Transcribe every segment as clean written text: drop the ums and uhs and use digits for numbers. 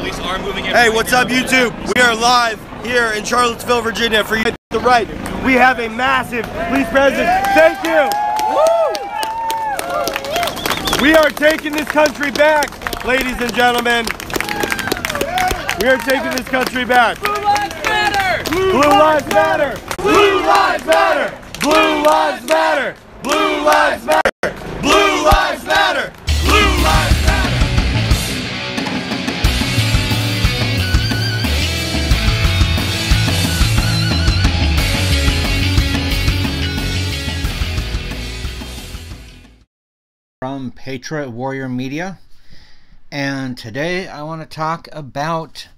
Police are moving in. Hey, what's up, YouTube? We are live here in Charlottesville, Virginia for Unite the Right. We have a massive police presence. Thank you. Woo! We are taking this country back, ladies and gentlemen. We are taking this country back. Blue lives matter. Blue lives matter. Blue lives matter. Blue lives matter. Blue lives matter. Blue lives matter. Blue lives matter. From Patroit Warrior Media, and today I want to talk about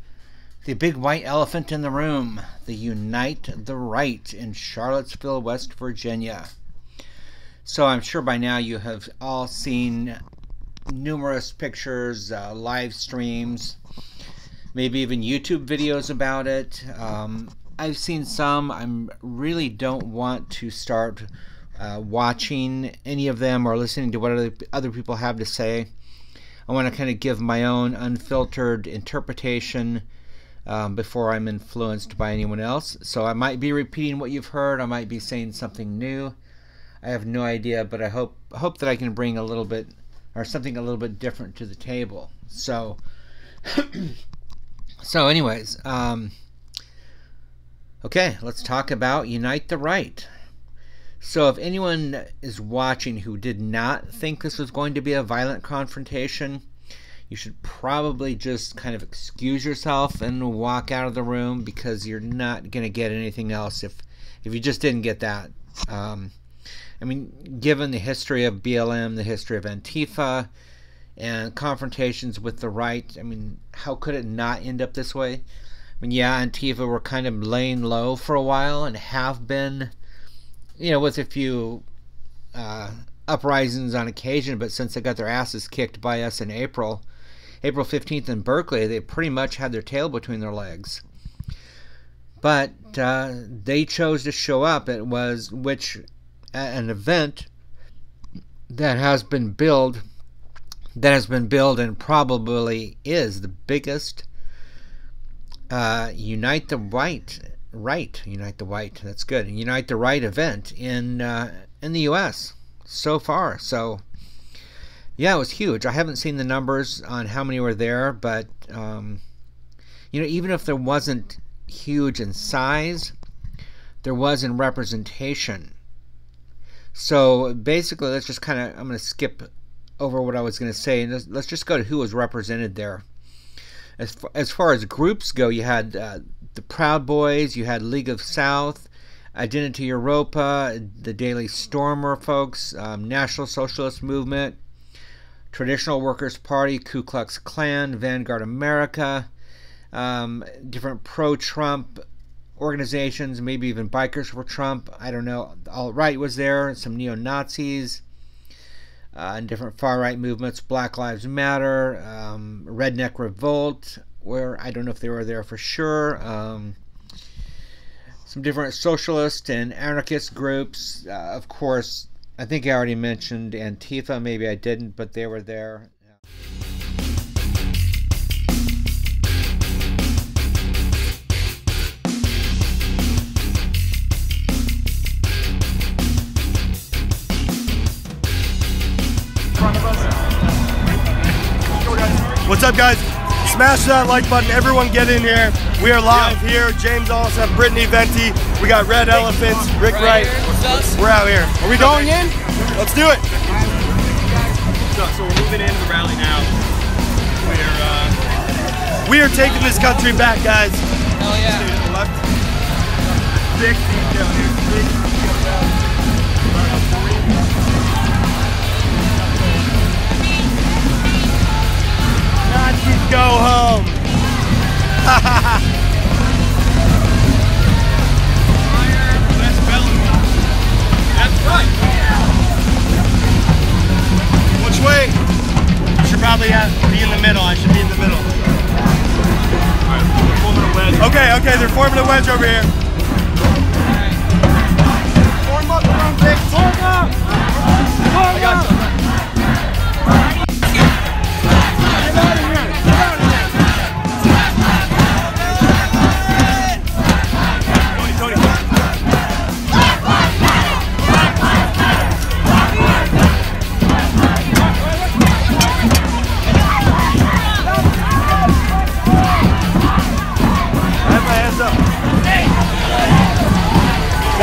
the big white elephant in the room, the Unite the Right in Charlottesville, West Virginia. So I'm sure by now you have all seen numerous pictures, live streams, maybe even YouTube videos about it. I've seen some. I really don't want to start watching any of them or listening to what other people have to say. I want to kind of give my own unfiltered interpretation before I'm influenced by anyone else. So I might be repeating what you've heard. I might be saying something new. I have no idea, but I hope that I can bring a little bit or something a little bit different to the table. So so anyways, okay, let's talk about Unite the Right. So if anyone is watching who did not think this was going to be a violent confrontation, you should probably just kind of excuse yourself and walk out of the room, because you're not going to get anything else if you just didn't get that. I mean, given the history of BLM, the history of Antifa, and confrontations with the right, I mean, how could it not end up this way? I mean, yeah, Antifa were kind of laying low for a while and have been, you know, with a few uprisings on occasion, but since they got their asses kicked by us in April 15th in Berkeley, they pretty much had their tail between their legs. But they chose to show up. It was an event that has been billed and probably is the biggest Unite the Right, that's good. Unite the Right event in the U.S. so far. So yeah, it was huge. I haven't seen the numbers on how many were there, but you know, even if there wasn't huge in size, there was in representation. So basically, let's just kind of, I'm going to skip over what I was going to say, and let's just go to who was represented there. As far as groups go, you had the Proud Boys, you had League of South, Identity Europa, the Daily Stormer folks, National Socialist Movement, Traditional Workers Party, Ku Klux Klan, Vanguard America, different pro-Trump organizations, maybe even Bikers for Trump, I don't know. Alt-Right was there, some neo-Nazis, and different far-right movements, Black Lives Matter, Redneck Revolt, where I don't know if they were there for sure, some different socialist and anarchist groups, of course. I think I already mentioned Antifa, maybe I didn't, but they were there. What's up, guys? Smash that like button. Everyone get in here. We are live here. James Allsop, Brittany Venti. We got Red Elephants, Rick Wright. We're out here. Are we going in? Let's do it. So we're moving into the rally now. We are taking this country back, guys. Hell yeah. To the left. Big detail here. Big detail. Nazis go home. That's right. Which way? You should probably be in the middle. I should be in the middle. Alright, we're forming a wedge. Okay, they're forming a wedge over here. Form up, big. Form up! Form up! Get out of here! Get out of here!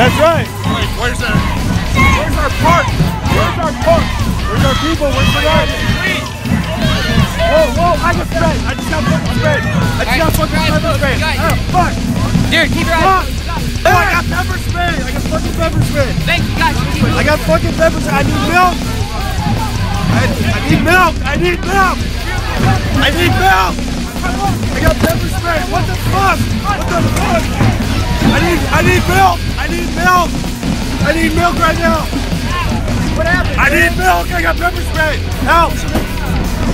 That's right. Where's our park? Where's our park? Where's our people? Where's the guys? Whoa, I just sprayed. I just got fucking sprayed. Oh, fuck. Dude, keep your eyes. Oh, I got pepper spray. I got fucking pepper spray. Thank you, guys. I got fucking pepper spray. I need milk. I need milk. I need milk. I need milk. I got pepper spray. What the fuck? What the fuck? I need milk. I need milk. I need milk right now. What happened? I need milk. I got pepper spray. Help.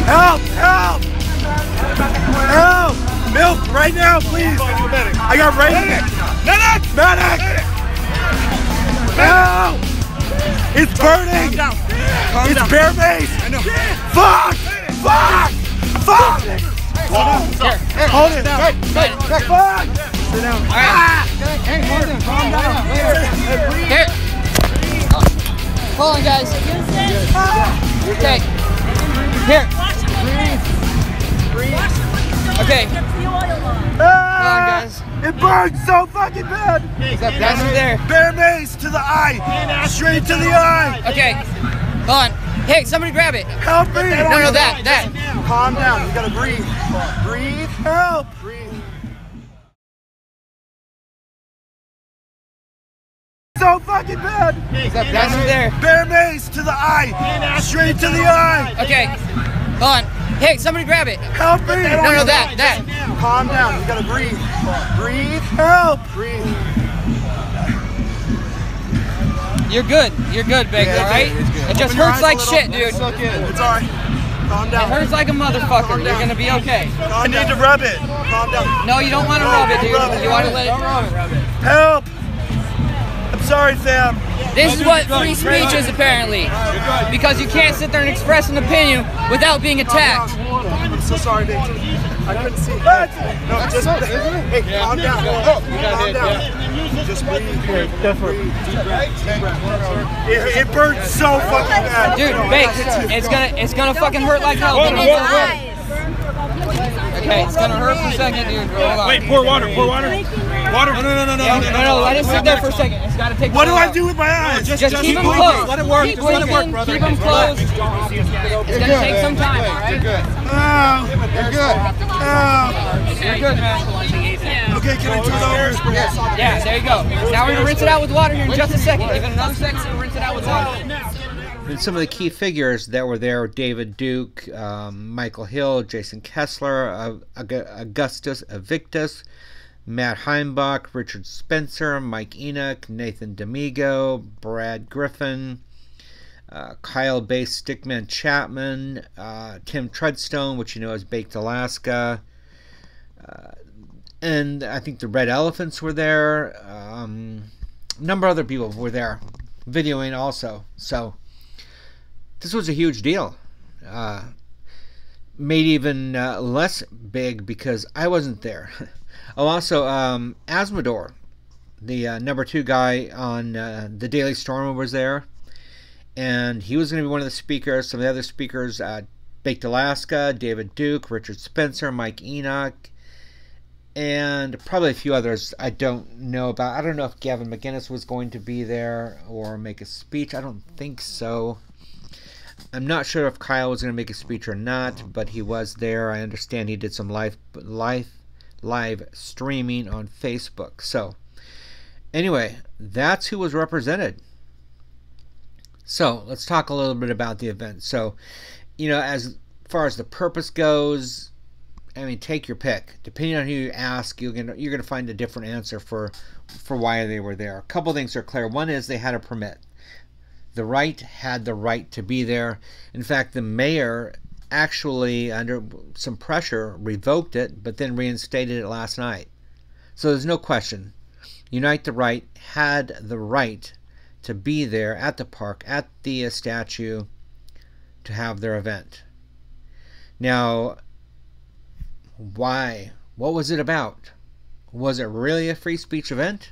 Help. Help. Help. Milk right now, please. I got medic. Medic. Help. It's burning. It's bear mace. Fuck. Fuck. Fuck. Hold it. Fuck. Sit down. All right. Hey, hold it. Calm down. Here. Hold on, guys. Okay. Here. Breathe. Okay. Hold on, guys. It burns so fucking bad. That's there. Bear mace to the eye. Straight to the eye. Okay. Hold on. Hey, somebody grab it. Help me. No, that. Calm down. You gotta breathe. Breathe. Help. Breathe. So fucking bad. That's there. Bear mace to the eye. Straight to the eye. Okay. Hold on. Hey, somebody grab it. Help me. No, that. Calm down. You gotta breathe. Breathe. Help. Breathe. You're good, Big, alright? It just hurts like shit, dude. It's alright. Calm It down. hurts like a motherfucker. You're gonna be okay. I need to rub it. Calm down. No, you don't want to rub it, dude. You want to let it. Help. I'm sorry, Sam. This is what free speech is, apparently. Because you can't sit there and express an opinion without being attacked. I'm so sorry, Nick. I couldn't see. No, just hey, calm down. Calm down. Just breathe. It burns so fucking bad. Dude, Bakes, it's gonna fucking hurt like hell. Okay, it's gonna hurt for a second, dude. Hold on. Wait, pour water. Water. No, let it sit there for a second. It's gotta take. What do I do with my eyes? Just keep them closed. Let it work. Keep Just let it work, brother. Keep them closed. It's gonna take some time, alright? Oh, you're good. Oh. You're good, man. Okay, can I turn over? Yeah, there you go. Now we're gonna rinse it out with water here in just a second. Give it another second and rinse it out with water. And some of the key figures that were there were David Duke, Michael Hill, Jason Kessler, Augustus Evictus, Matt Heimbach, Richard Spencer, Mike Enoch, Nathan D'Amigo, Brad Griffin, Kyle Bass Stickman Chapman, Tim Treadstone, which you know as Baked Alaska, and I think the Red Elephants were there. A number of other people were there videoing also. So this was a huge deal. Made even less big because I wasn't there. Oh, also, Asmodor, the #2 guy on the Daily Stormer, was there. And he was going to be one of the speakers. Some of the other speakers, Baked Alaska, David Duke, Richard Spencer, Mike Enoch, and probably a few others I don't know about. I don't know if Gavin McInnes was going to be there or make a speech. I don't think so. I'm not sure if Kyle was going to make a speech or not, but he was there. I understand he did some live streaming on Facebook. So anyway, that's who was represented. So let's talk a little bit about the event. So, you know, as far as the purpose goes, I mean, take your pick. Depending on who you ask, you're gonna find a different answer for why they were there. A couple things are clear. One is they had a permit. The right had the right to be there. In fact, the mayor actually, under some pressure, revoked it, but then reinstated it last night. So there's no question. Unite the Right had the right to be there at the park, at the statue, to have their event. Now, why? What was it about? Was it really a free speech event?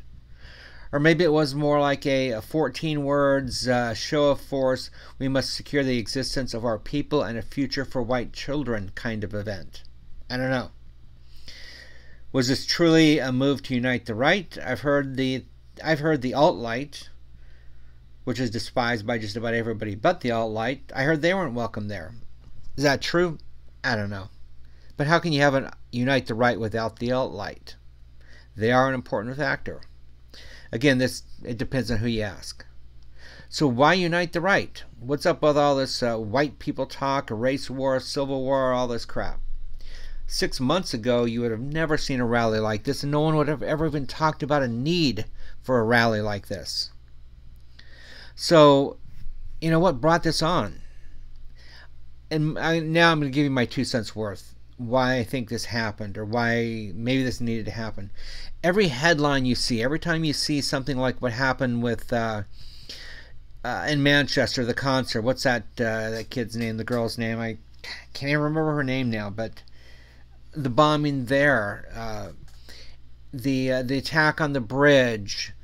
Or maybe it was more like a 14 words show of force, we must secure the existence of our people and a future for white children kind of event. I don't know. Was this truly a move to unite the right? I've heard the I've heard the alt-right, which is despised by just about everybody but the alt-right, I heard they weren't welcome there. Is that true? I don't know. But how can you unite the right without the alt-right? They are an important factor. Again, it depends on who you ask. So why unite the right? What's up with all this white people talk, race war, civil war, all this crap? 6 months ago, you would have never seen a rally like this, and no one would have ever even talked about a need for a rally like this. So, you know what brought this on? And now I'm going to give you my 2 cents worth. Why I think this happened, or why maybe this needed to happen. Every headline you see, every time you see something like what happened with in Manchester, the concert. What's that kid's name? The girl's name? I can't even remember her name now. But the bombing there, the attack on the bridge.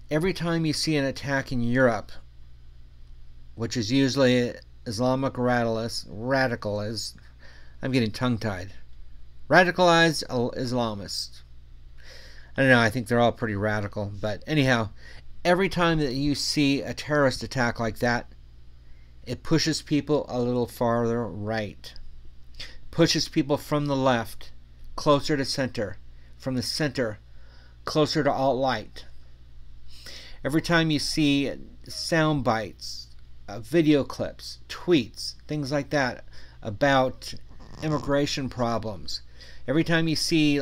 Every time you see an attack in Europe, which is usually Islamic radicalized, I'm getting tongue-tied. Radicalized Islamists. I don't know, I think they're all pretty radical. But anyhow, every time that you see a terrorist attack like that, it pushes people a little farther right. Pushes people from the left closer to center. From the center closer to alt-right. Every time you see sound bites, video clips, tweets, things like that about immigration problems. Every time you see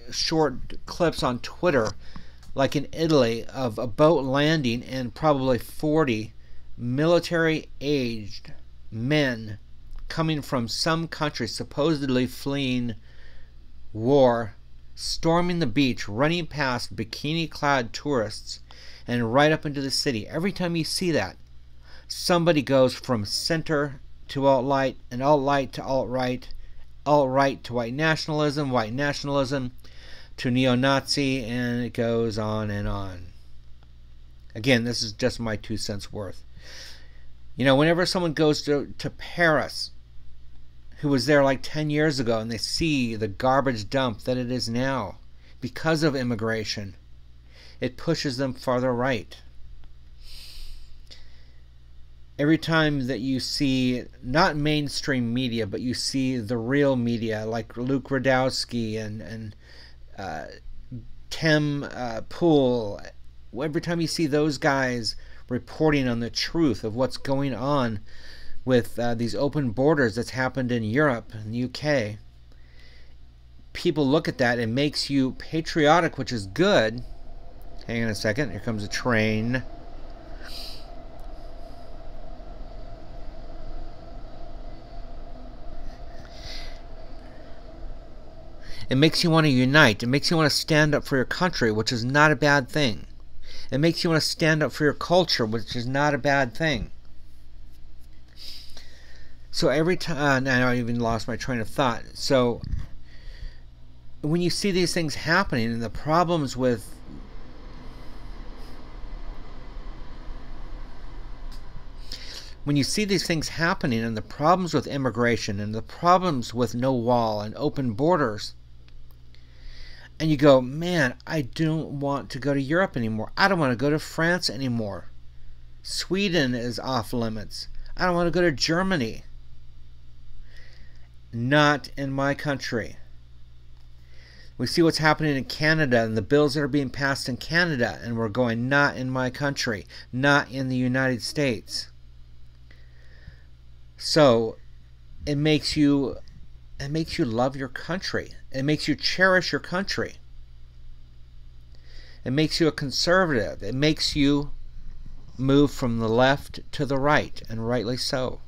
short clips on Twitter, like in Italy, of a boat landing and probably 40 military-aged men coming from some country supposedly fleeing war, storming the beach, running past bikini-clad tourists, and right up into the city. Every time you see that, somebody goes from center to alt-right, and alt-right to alt-right, alt-right to white nationalism to neo-Nazi, and it goes on and on. Again, this is just my 2 cents worth. You know, whenever someone goes to Paris, who was there like 10 years ago, and they see the garbage dump that it is now because of immigration, it pushes them farther right. Every time that you see, not mainstream media, but you see the real media, like Luke Radowski and Tim Pool, every time you see those guys reporting on the truth of what's going on with these open borders that's happened in Europe and the UK, people look at that. It makes you patriotic, which is good. Hang on a second. Here comes a train. It makes you want to unite. It makes you want to stand up for your country, which is not a bad thing. It makes you want to stand up for your culture, which is not a bad thing. So every time, I even lost my train of thought. So when you see these things happening and the problems with immigration and the problems with no wall and open borders, and you go, man, I don't want to go to Europe anymore. I don't want to go to France anymore. Sweden is off limits. I don't want to go to Germany. Not in my country. We see what's happening in Canada and the bills that are being passed in Canada, and we're going, not in my country, not in the United States. So it makes you love your country. It makes you cherish your country. It makes you a conservative. It makes you move from the left to the right, and rightly so.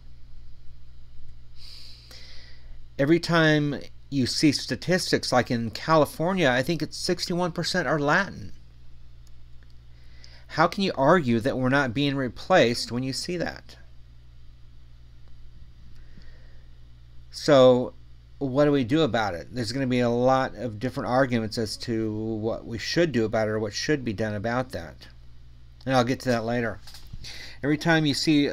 Every time you see statistics, like in California, I think it's 61% are Latin. How can you argue that we're not being replaced when you see that? So what do we do about it? There's going to be a lot of different arguments as to what we should do about it, or what should be done about that. And I'll get to that later. Every time you see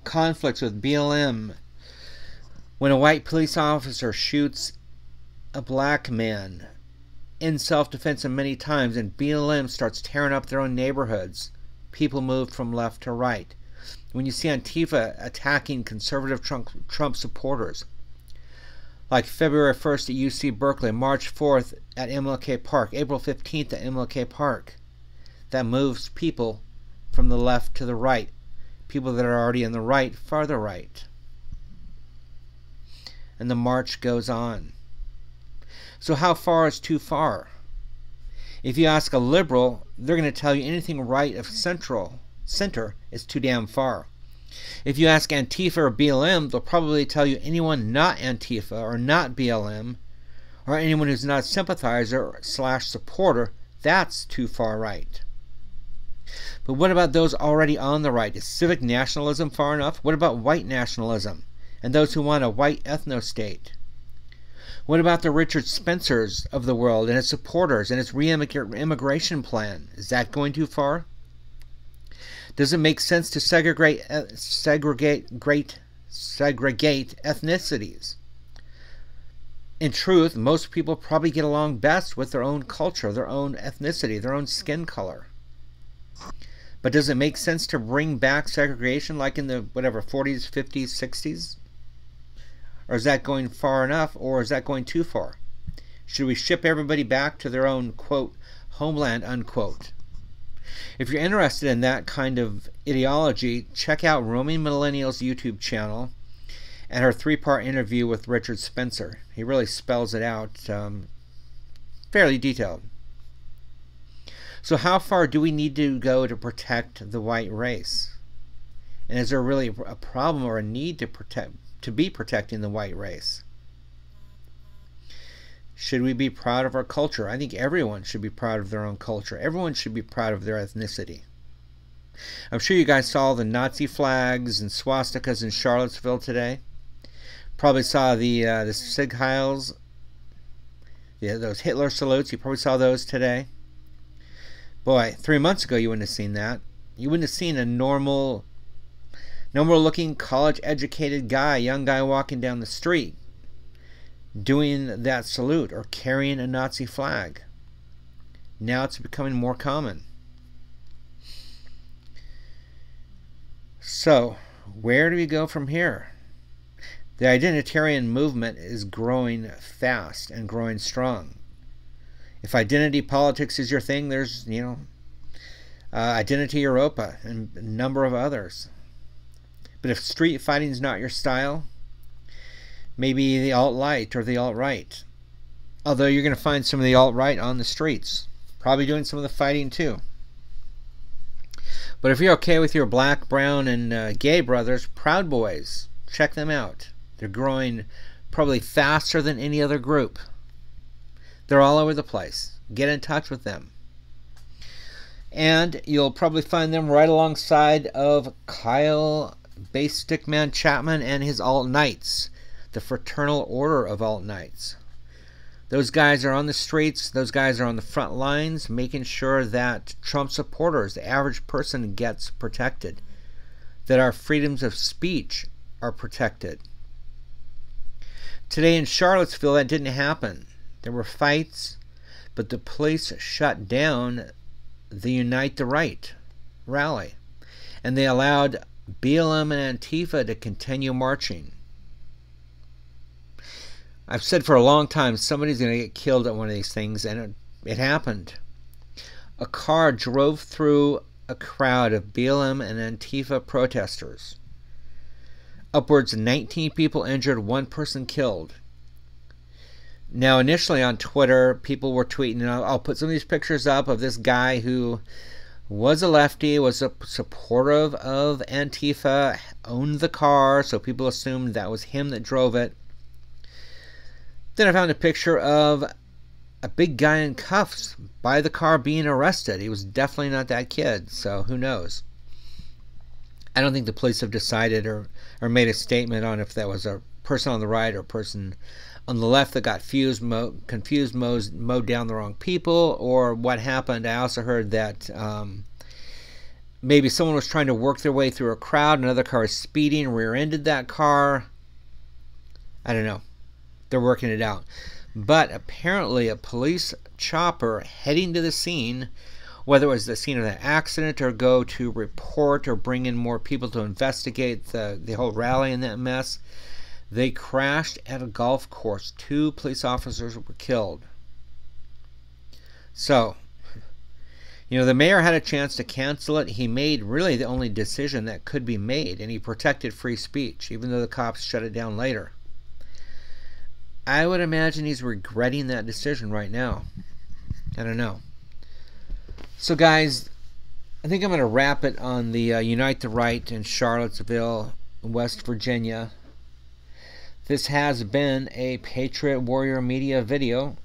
conflicts with BLM, when a white police officer shoots a black man, in self-defense and many times, and BLM starts tearing up their own neighborhoods. People moved from left to right. When you see Antifa attacking conservative Trump supporters, like February 1st at UC Berkeley, March 4th at MLK Park, April 15th at MLK Park, that moves people from the left to the right. People that are already in the right, farther right. And the march goes on. So how far is too far? If you ask a liberal, they're going to tell you anything right of center is too damn far. If you ask Antifa or BLM, they'll probably tell you anyone not Antifa or not BLM, or anyone who's not a sympathizer / supporter, that's too far right. But what about those already on the right? Is civic nationalism far enough? What about white nationalism and those who want a white ethno-state? What about the Richard Spencers of the world and his supporters and his re-immigration plan? Is that going too far? Does it make sense to segregate ethnicities? In truth, most people probably get along best with their own culture, their own ethnicity, their own skin color. But does it make sense to bring back segregation like in the, 40s, 50s, 60s? Or is that going far enough, or is that going too far? Should we ship everybody back to their own, quote, homeland, unquote? If you're interested in that kind of ideology, check out Roaming Millennial's YouTube channel and her 3-part interview with Richard Spencer. He really spells it out fairly detailed. So how far do we need to go to protect the white race? And is there really a problem or a need to be protecting the white race? Should we be proud of our culture? I think everyone should be proud of their own culture. Everyone should be proud of their ethnicity. I'm sure you guys saw the Nazi flags and swastikas in Charlottesville today. Probably saw the Sieg Heils, those Hitler salutes. You probably saw those today. Boy, 3 months ago you wouldn't have seen that. You wouldn't have seen a normal looking college-educated guy, young guy walking down the street doing that salute or carrying a Nazi flag. Now it's becoming more common. So, where do we go from here? The identitarian movement is growing fast and growing strong. If identity politics is your thing, there's, Identity Europa and a number of others. But if street fighting is not your style, maybe the alt-light or the alt-right. Although you're going to find some of the alt-right on the streets, probably doing some of the fighting too. But if you're okay with your black, brown, and gay brothers, Proud Boys, check them out. They're growing probably faster than any other group. They're all over the place. Get in touch with them. And you'll probably find them right alongside of Kyle Base Stickman Chapman and his alt-knights, the Fraternal Order of alt-knights. Those guys are on the streets. Those guys are on the front lines, making sure that Trump supporters, the average person, gets protected, that our freedoms of speech are protected. Today in Charlottesville, that didn't happen. There were fights, but the police shut down the Unite the Right rally, and they allowed BLM and Antifa to continue marching. I've said for a long time somebody's going to get killed at one of these things, and it happened. A car drove through a crowd of BLM and Antifa protesters. Upwards of 19 people injured, 1 person killed. Now, initially on Twitter, people were tweeting, and I'll put some of these pictures up of this guy who was a lefty, was a supportive of Antifa, owned the car, so people assumed that was him that drove it. Then I found a picture of a big guy in cuffs by the car being arrested. He was definitely not that kid, so who knows? I don't think the police have decided or made a statement on if that was a person on the right or a person on the left that got confused, mowed down the wrong people, or what happened. I also heard that maybe someone was trying to work their way through a crowd, another car was speeding, rear-ended that car. I don't know. They're working it out. But apparently a police chopper heading to the scene, whether it was the scene of the accident or go to report or bring in more people to investigate the whole rally and that mess, they crashed at a golf course. 2 police officers were killed. So, you know, the mayor had a chance to cancel it. He made really the only decision that could be made, and he protected free speech, even though the cops shut it down later. I would imagine he's regretting that decision right now. I don't know. So, guys, I think I'm going to wrap it on the Unite the Right in Charlottesville, West Virginia. This has been a Patriot Warrior Media video.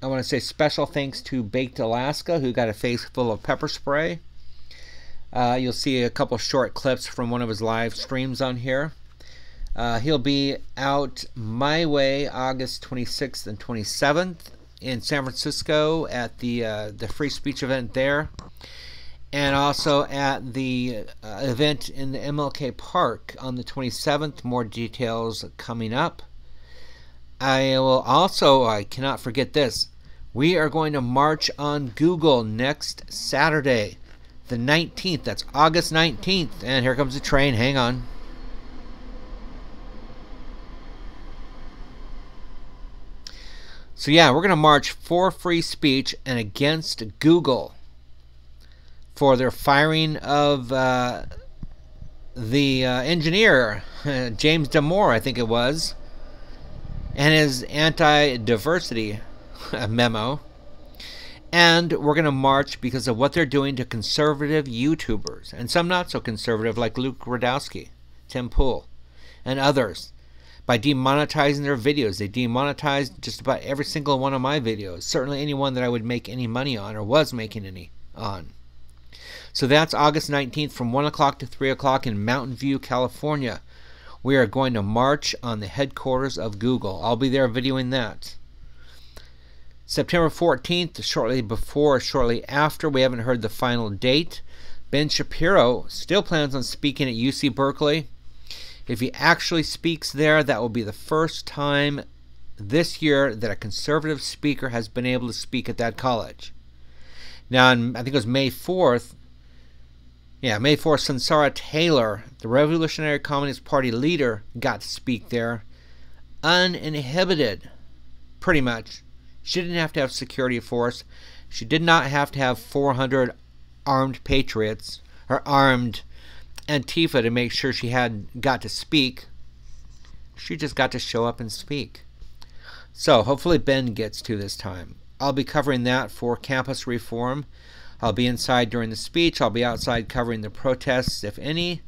I want to say special thanks to Baked Alaska, who got a face full of pepper spray. You'll see a couple short clips from one of his live streams on here. He'll be out my way August 26th and 27th in San Francisco at the free speech event there, and also at the event in the MLK Park on the 27th. More details coming up. I cannot forget this. We are going to march on Google next Saturday, the 19th. That's August 19th. And here comes the train. Hang on. So yeah, we're going to march for free speech and against Google for their firing of the engineer, James Damore, I think it was, and his anti-diversity memo. And we're going to march because of what they're doing to conservative YouTubers, and some not so conservative like Luke Radowski, Tim Pool, and others. By demonetizing their videos. They demonetized just about every single one of my videos. Certainly any one that I would make any money on or was making any on. So that's August 19th from 1 o'clock to 3 o'clock in Mountain View, California. We are going to march on the headquarters of Google. I'll be there videoing that. September 14th, shortly before, shortly after, we haven't heard the final date. Ben Shapiro still plans on speaking at UC Berkeley. If he actually speaks there, that will be the first time this year that a conservative speaker has been able to speak at that college. Now, I think it was May 4th. Yeah, May 4th, Sansara Taylor, the Revolutionary Communist Party leader, got to speak there uninhibited, pretty much. She didn't have to have security force. She did not have to have 400 armed patriots or armed Antifa to make sure she got to speak. She just got to show up and speak. So hopefully Ben gets to this time. I'll be covering that for campus reform. I'll be inside during the speech. I'll be outside covering the protests, if any.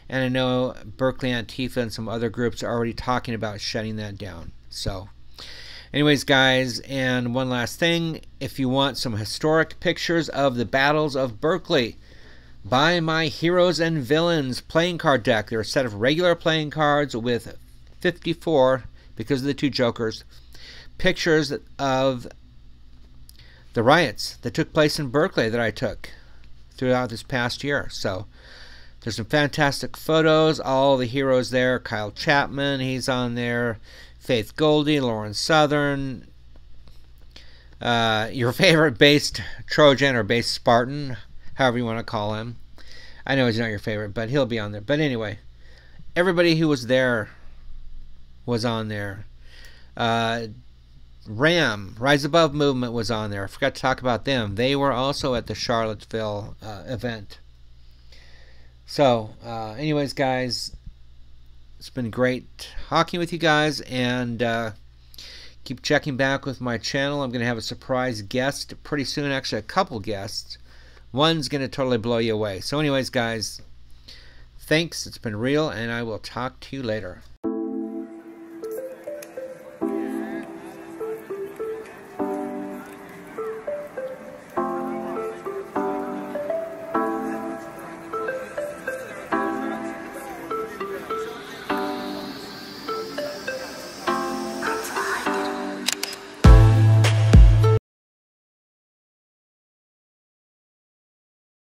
And I know Berkeley Antifa and some other groups are already talking about shutting that down. So anyways, guys, and one last thing. If you want some historic pictures of the battles of Berkeley, buy my Heroes and Villains playing card deck. They're a set of regular playing cards with 54, because of the 2 jokers, pictures of the riots that took place in Berkeley that I took throughout this past year. So there's some fantastic photos. All the heroes there. Kyle Chapman, he's on there. Faith Goldie, Lauren Southern. Your favorite based Trojan or based Spartan, however you want to call him. I know he's not your favorite, but he'll be on there. But anyway, everybody who was there was on there. RAM, Rise Above Movement, was on there. I forgot to talk about them. They were also at the Charlottesville event. So, anyways, guys, it's been great talking with you guys, and keep checking back with my channel. I'm going to have a surprise guest pretty soon, actually a couple guests. One's going to totally blow you away. So anyways, guys, thanks. It's been real, and I will talk to you later.